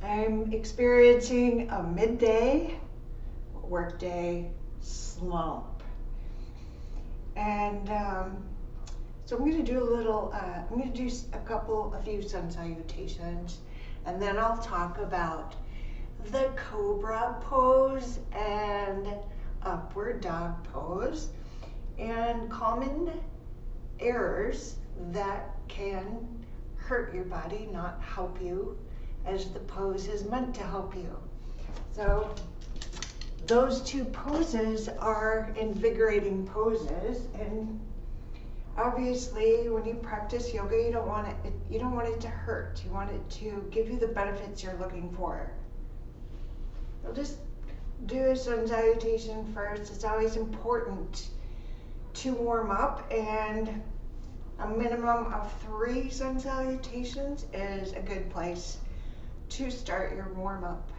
I'm experiencing a midday workday slump. And so I'm going to do I'm going to do a few sun salutations, and then I'll talk about the Cobra pose and upward dog pose and common errors that can hurt your body, not help you, as the pose is meant to help you. So those two poses are invigorating poses, and obviously when you practice yoga, you don't want it to hurt. You want it to give you the benefits you're looking for. So just do a sun salutation first. It's always important to warm up, and a minimum of 3 sun salutations is a good place to start your warm up.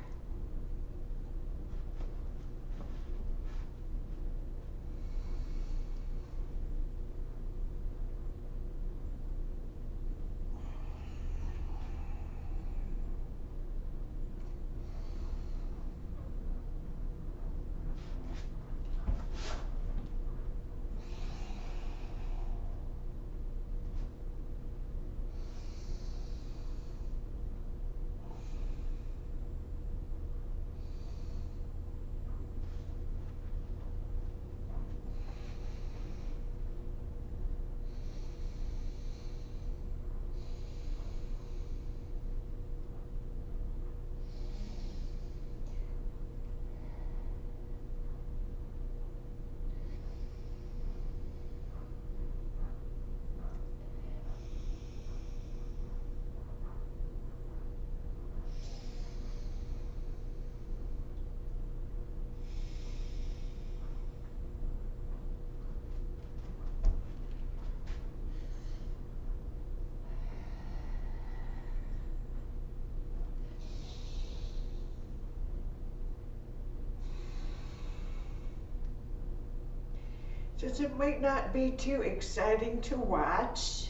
Since it might not be too exciting to watch,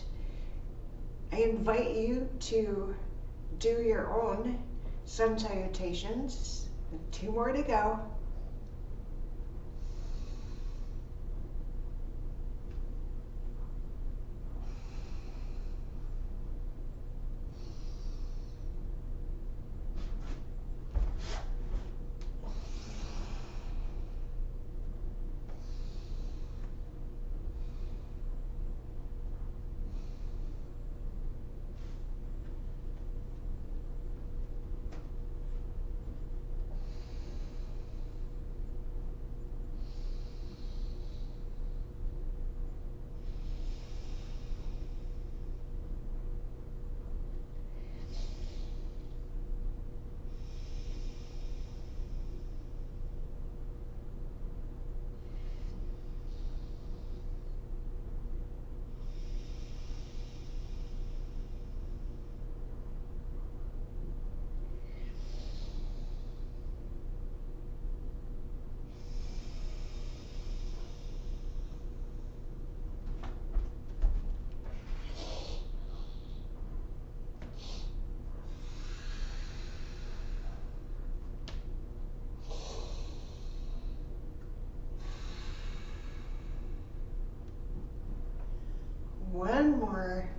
I invite you to do your own sun salutations. 2 more to go. One more.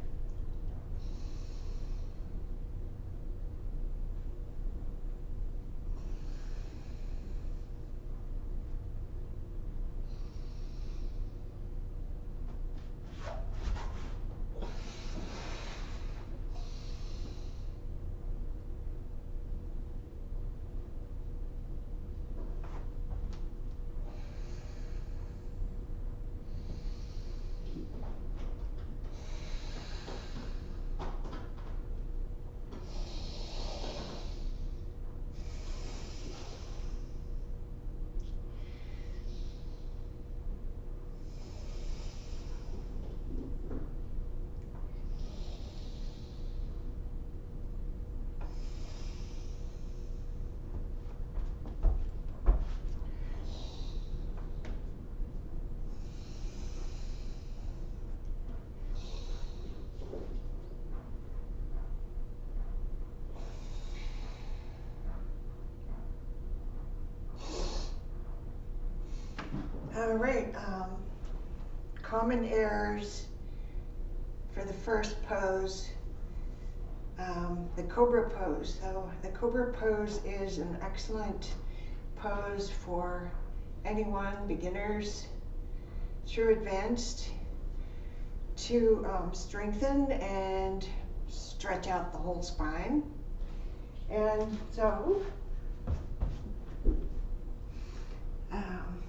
All right, common errors for the first pose, the Cobra pose. So the Cobra pose is an excellent pose for anyone, beginners through advanced, to strengthen and stretch out the whole spine. And so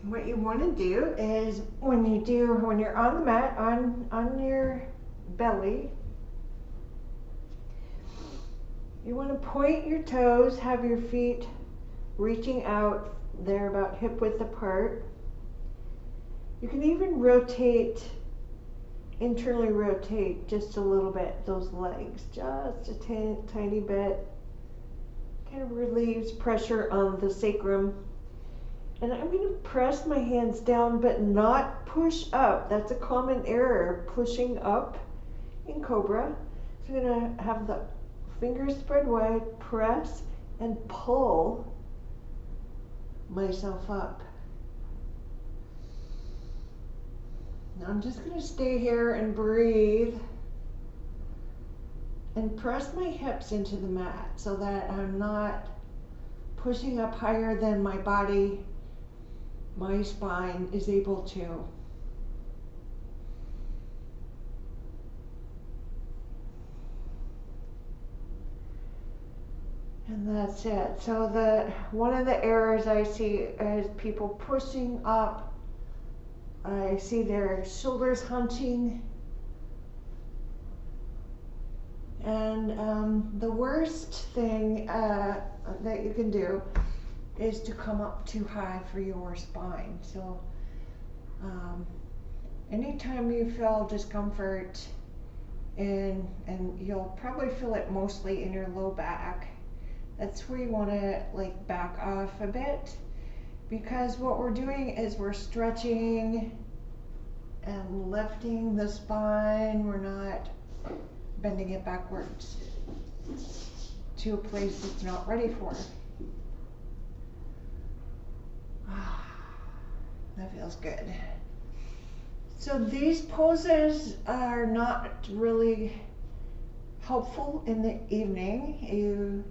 what you want to do is when you're on the mat, on your belly, you want to point your toes, have your feet reaching out. They're about hip width apart. You can even internally rotate just a little bit those legs, just a tiny bit. Kind of relieves pressure on the sacrum. And I'm going to press my hands down but not push up. That's a common error, pushing up in Cobra. So I'm going to have the fingers spread wide, press and pull myself up. Now I'm just going to stay here and breathe and press my hips into the mat so that I'm not pushing up higher than my body, my spine is able to. And that's it. So one of the errors I see is people pushing up. I see their shoulders hunching. And the worst thing that you can do is to come up too high for your spine. So anytime you feel discomfort, and you'll probably feel it mostly in your low back, that's where you want to like back off a bit, because what we're doing is we're stretching and lifting the spine. We're not bending it backwards to a place it's not ready for. That feels good. So these poses are not really helpful in the evening.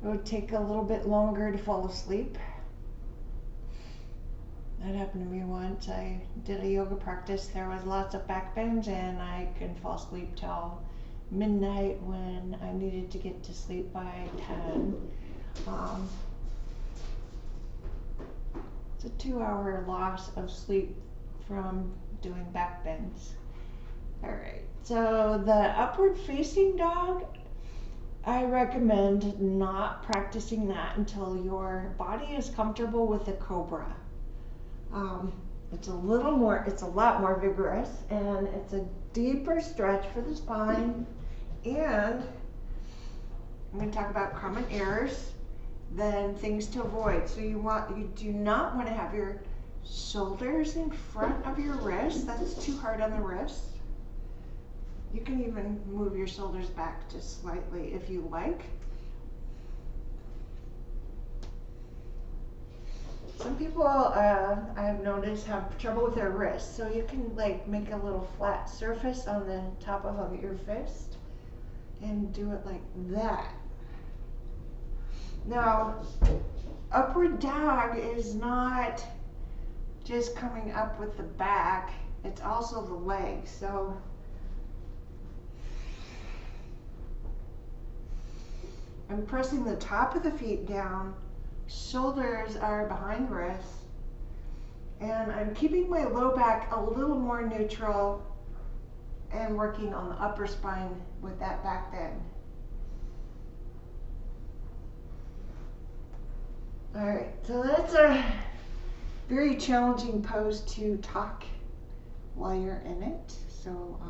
It would take a little bit longer to fall asleep. That happened to me once. I did a yoga practice. There was lots of back bends and I couldn't fall asleep till midnight when I needed to get to sleep by 10. It's a 2-hour loss of sleep from doing back bends. All right, so the upward facing dog, I recommend not practicing that until your body is comfortable with the Cobra. It's a lot more vigorous, and it's a deeper stretch for the spine. And I'm going to talk about common errors, then things to avoid. So you do not want to have your shoulders in front of your wrist. That's too hard on the wrist. You can even move your shoulders back just slightly if you like. Some people I've noticed have trouble with their wrists, so you can like make a little flat surface on the top of your fist and do it like that. Now, upward dog is not just coming up with the back, it's also the legs. So I'm pressing the top of the feet down, shoulders are behind the wrists, and I'm keeping my low back a little more neutral and working on the upper spine with that back bend. All right, so that's a very challenging pose to talk while you're in it. So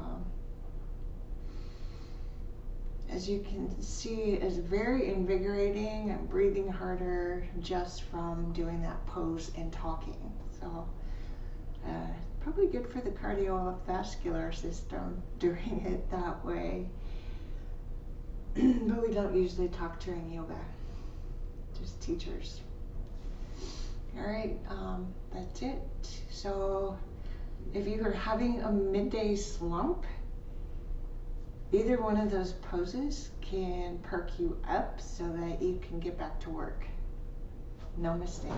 as you can see, it's very invigorating. I'm breathing harder just from doing that pose and talking. So probably good for the cardiovascular system doing it that way. But we don't usually talk during yoga, just teachers. All right, that's it. So if you are having a midday slump, either one of those poses can perk you up so that you can get back to work. Namaste.